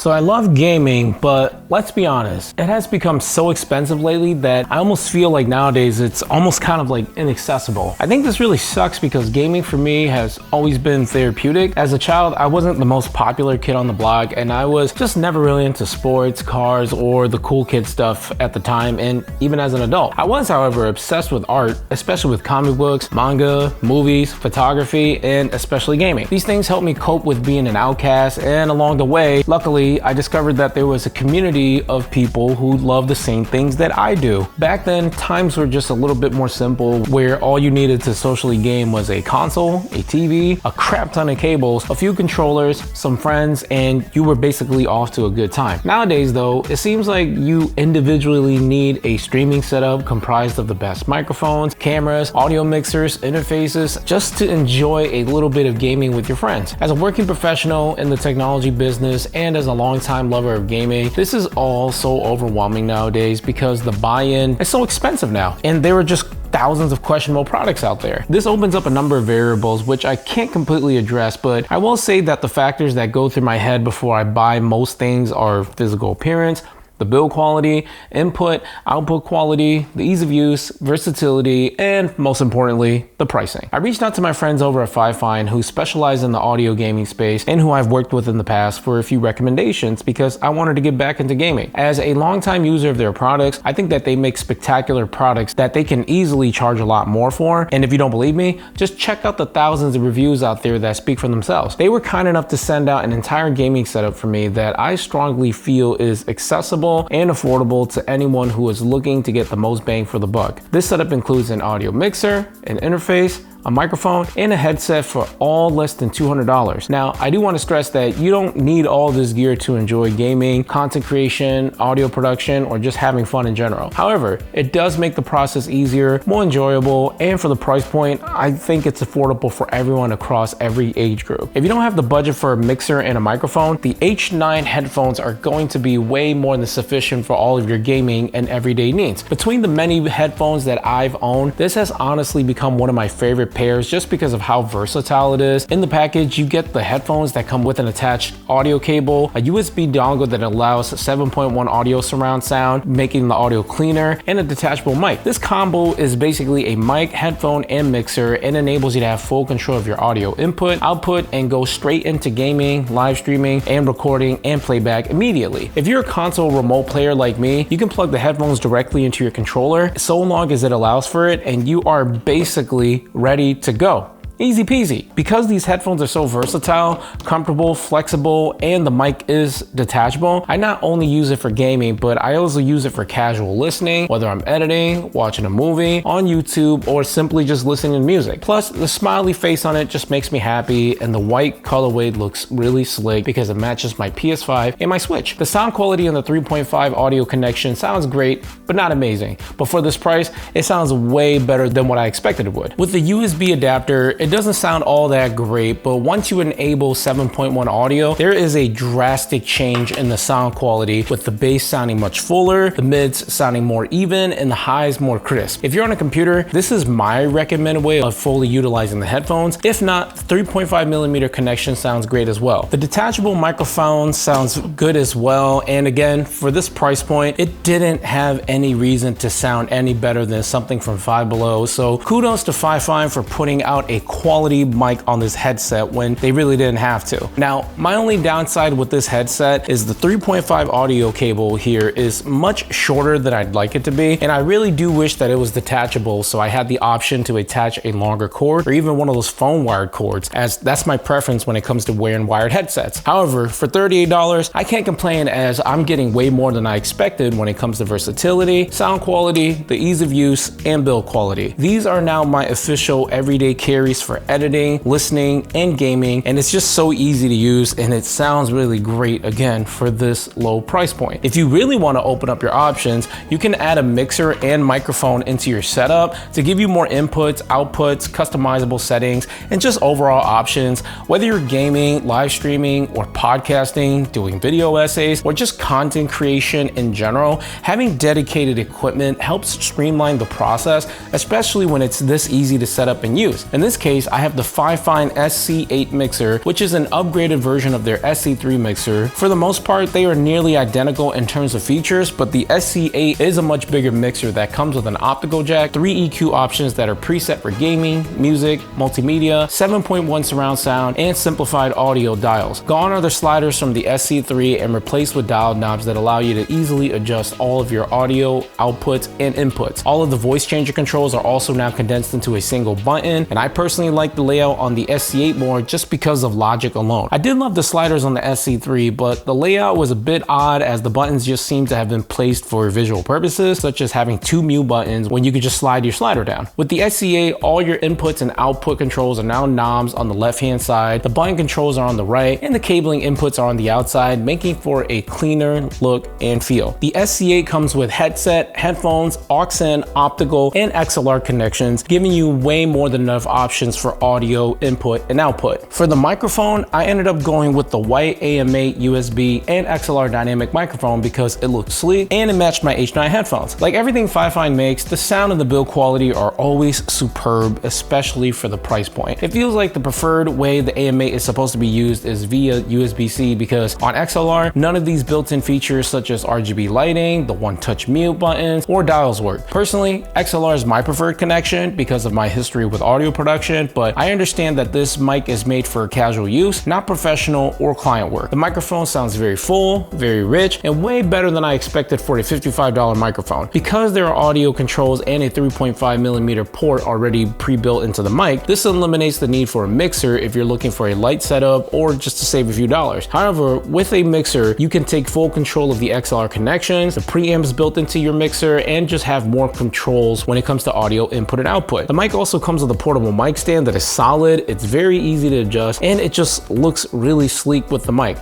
So I love gaming, but let's be honest, it has become so expensive lately that I almost feel like nowadays it's almost kind of like inaccessible. I think this really sucks because gaming for me has always been therapeutic. As a child, I wasn't the most popular kid on the block, and I was just never really into sports, cars, or the cool kid stuff at the time, and even as an adult. I was, however, obsessed with art, especially with comic books, manga, movies, photography, and especially gaming. These things helped me cope with being an outcast, and along the way, luckily, I discovered that there was a community of people who love the same things that I do. Back then, times were just a little bit more simple, where all you needed to socially game was a console, a TV, a crap ton of cables, a few controllers, some friends, and you were basically off to a good time. Nowadays though, it seems like you individually need a streaming setup comprised of the best microphones, cameras, audio mixers, interfaces, just to enjoy a little bit of gaming with your friends. As a working professional in the technology business and as a longtime lover of gaming, this is all so overwhelming nowadays because the buy-in is so expensive now, and there are just thousands of questionable products out there. This opens up a number of variables which I can't completely address, but I will say that the factors that go through my head before I buy most things are physical appearance, the build quality, input, output quality, the ease of use, versatility, and most importantly, the pricing. I reached out to my friends over at Fifine who specialize in the audio gaming space and who I've worked with in the past for a few recommendations because I wanted to get back into gaming. As a longtime user of their products, I think that they make spectacular products that they can easily charge a lot more for. And if you don't believe me, just check out the thousands of reviews out there that speak for themselves. They were kind enough to send out an entire gaming setup for me that I strongly feel is accessible and affordable to anyone who is looking to get the most bang for the buck. This setup includes an audio mixer, an interface, a microphone, and a headset for all less than $200. Now, I do want to stress that you don't need all this gear to enjoy gaming, content creation, audio production, or just having fun in general. However, it does make the process easier, more enjoyable, and for the price point, I think it's affordable for everyone across every age group. If you don't have the budget for a mixer and a microphone, the H9 headphones are going to be way more than sufficient for all of your gaming and everyday needs. Between the many headphones that I've owned, this has honestly become one of my favorite pairs just because of how versatile it is. In the package, you get the headphones that come with an attached audio cable, a USB dongle that allows 7.1 audio surround sound, making the audio cleaner, and a detachable mic. This combo is basically a mic, headphone, and mixer, and enables you to have full control of your audio input, output, and go straight into gaming, live streaming, and recording and playback immediately. If you're a console remote player like me, you can plug the headphones directly into your controller so long as it allows for it, and you are basically ready to go. Easy peasy. Because these headphones are so versatile, comfortable, flexible, and the mic is detachable, I not only use it for gaming, but I also use it for casual listening, whether I'm editing, watching a movie, on YouTube, or simply just listening to music. Plus, the smiley face on it just makes me happy, and the white colorway looks really slick because it matches my PS5 and my Switch. The sound quality on the 3.5 audio connection sounds great, but not amazing. But for this price, it sounds way better than what I expected it would. With the USB adapter, it doesn't sound all that great, but once you enable 7.1 audio, there is a drastic change in the sound quality, with the bass sounding much fuller, the mids sounding more even, and the highs more crisp. If you're on a computer, this is my recommended way of fully utilizing the headphones. If not, 3.5mm connection sounds great as well. The detachable microphone sounds good as well, and again, for this price point, it didn't have any reason to sound any better than something from Five Below, so kudos to Fifine for putting out a quality mic on this headset when they really didn't have to. Now, my only downside with this headset is the 3.5 audio cable here is much shorter than I'd like it to be, and I really do wish that it was detachable so I had the option to attach a longer cord or even one of those phone wired cords, as that's my preference when it comes to wearing wired headsets. However, for $38, I can't complain as I'm getting way more than I expected when it comes to versatility, sound quality, the ease of use, and build quality. These are now my official everyday carries for editing, listening, and gaming, and it's just so easy to use, and it sounds really great again for this low price point. If you really want to open up your options, you can add a mixer and microphone into your setup to give you more inputs, outputs, customizable settings, and just overall options. Whether you're gaming, live streaming, or podcasting, doing video essays, or just content creation in general, having dedicated equipment helps streamline the process, especially when it's this easy to set up and use. In this case, case, I have the Fifine SC8 Mixer, which is an upgraded version of their SC3 Mixer. For the most part, they are nearly identical in terms of features, but the SC8 is a much bigger mixer that comes with an optical jack, 3 EQ options that are preset for gaming, music, multimedia, 7.1 surround sound, and simplified audio dials. Gone are the sliders from the SC3 and replaced with dial knobs that allow you to easily adjust all of your audio outputs and inputs. All of the voice changer controls are also now condensed into a single button, and I personally like the layout on the SC8 more just because of logic alone. I did love the sliders on the SC3, but the layout was a bit odd as the buttons just seem to have been placed for visual purposes, such as having 2 mute buttons when you could just slide your slider down. With the SC8, all your inputs and output controls are now knobs on the left-hand side, the button controls are on the right, and the cabling inputs are on the outside, making for a cleaner look and feel. The SC8 comes with headset, headphones, aux-in, optical, and XLR connections, giving you way more than enough options for audio input and output. For the microphone, I ended up going with the white AM8 USB and XLR dynamic microphone because it looked sleek and it matched my H9 headphones. Like everything Fifine makes, the sound and the build quality are always superb, especially for the price point. It feels like the preferred way the AM8 is supposed to be used is via USB-C because on XLR, none of these built-in features such as RGB lighting, the one-touch mute buttons, or dials work. Personally, XLR is my preferred connection because of my history with audio production, but I understand that this mic is made for casual use, not professional or client work. The microphone sounds very full, very rich, and way better than I expected for a $55 microphone. Because there are audio controls and a 3.5mm port already pre-built into the mic, this eliminates the need for a mixer if you're looking for a light setup or just to save a few dollars. However, with a mixer, you can take full control of the XLR connections, the preamps built into your mixer, and just have more controls when it comes to audio input and output. The mic also comes with a portable mic stand that is solid, it's very easy to adjust, and it just looks really sleek with the mic.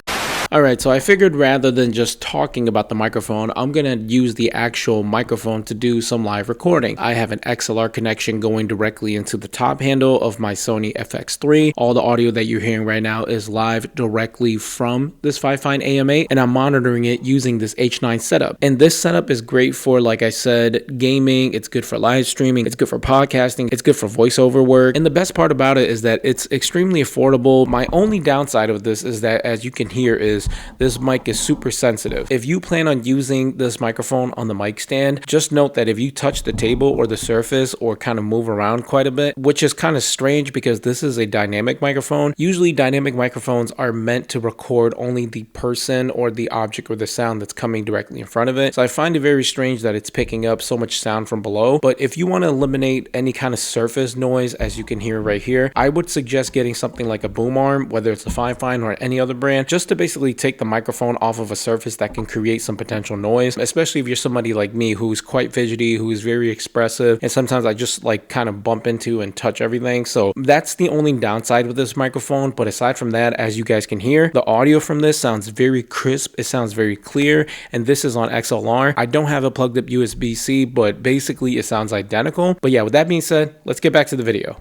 Alright, so I figured rather than just talking about the microphone, I'm gonna use the actual microphone to do some live recording. I have an XLR connection going directly into the top handle of my Sony FX3. All the audio that you're hearing right now is live directly from this Fifine AM8, and I'm monitoring it using this H9 setup. And this setup is great for, like I said, gaming, it's good for live streaming, it's good for podcasting, it's good for voiceover work. And the best part about it is that it's extremely affordable. My only downside of this is that, as you can hear, is this mic is super sensitive. If you plan on using this microphone on the mic stand, just note that if you touch the table or the surface or kind of move around quite a bit, which is kind of strange because this is a dynamic microphone. Usually dynamic microphones are meant to record only the person or the object or the sound that's coming directly in front of it. So I find it very strange that it's picking up so much sound from below. But if you want to eliminate any kind of surface noise, as you can hear right here, I would suggest getting something like a boom arm, whether it's a Fifine or any other brand, just to basically take the microphone off of a surface that can create some potential noise, especially if you're somebody like me who's quite fidgety, who is very expressive, and sometimes I just like kind of bump into and touch everything. So that's the only downside with this microphone. But aside from that, as you guys can hear, the audio from this sounds very crisp, it sounds very clear, and this is on XLR. I don't have a plugged up USB-C, but basically it sounds identical. But yeah, with that being said, let's get back to the video.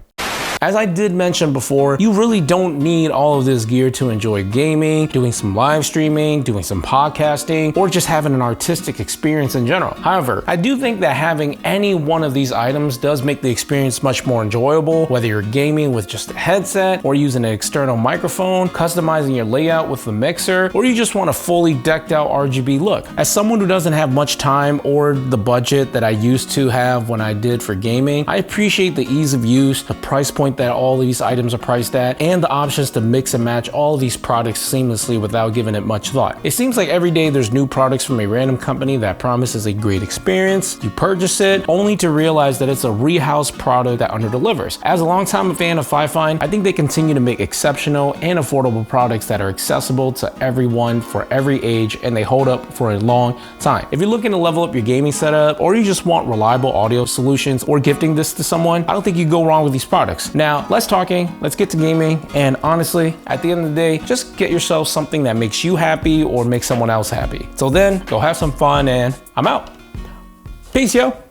As I did mention before, you really don't need all of this gear to enjoy gaming, doing some live streaming, doing some podcasting, or just having an artistic experience in general. However, I do think that having any one of these items does make the experience much more enjoyable, whether you're gaming with just a headset, or using an external microphone, customizing your layout with the mixer, or you just want a fully decked out RGB look. As someone who doesn't have much time or the budget that I used to have when I did for gaming, I appreciate the ease of use, the price point that all these items are priced at, and the options to mix and match all of these products seamlessly without giving it much thought. It seems like every day there's new products from a random company that promises a great experience. You purchase it only to realize that it's a rehoused product that underdelivers. As a longtime fan of Fifine, I think they continue to make exceptional and affordable products that are accessible to everyone for every age, and they hold up for a long time. If you're looking to level up your gaming setup, or you just want reliable audio solutions, or gifting this to someone, I don't think you go wrong with these products. Now, less talking, let's get to gaming, and honestly, at the end of the day, just get yourself something that makes you happy or makes someone else happy. Till then, go have some fun, and I'm out. Peace, yo.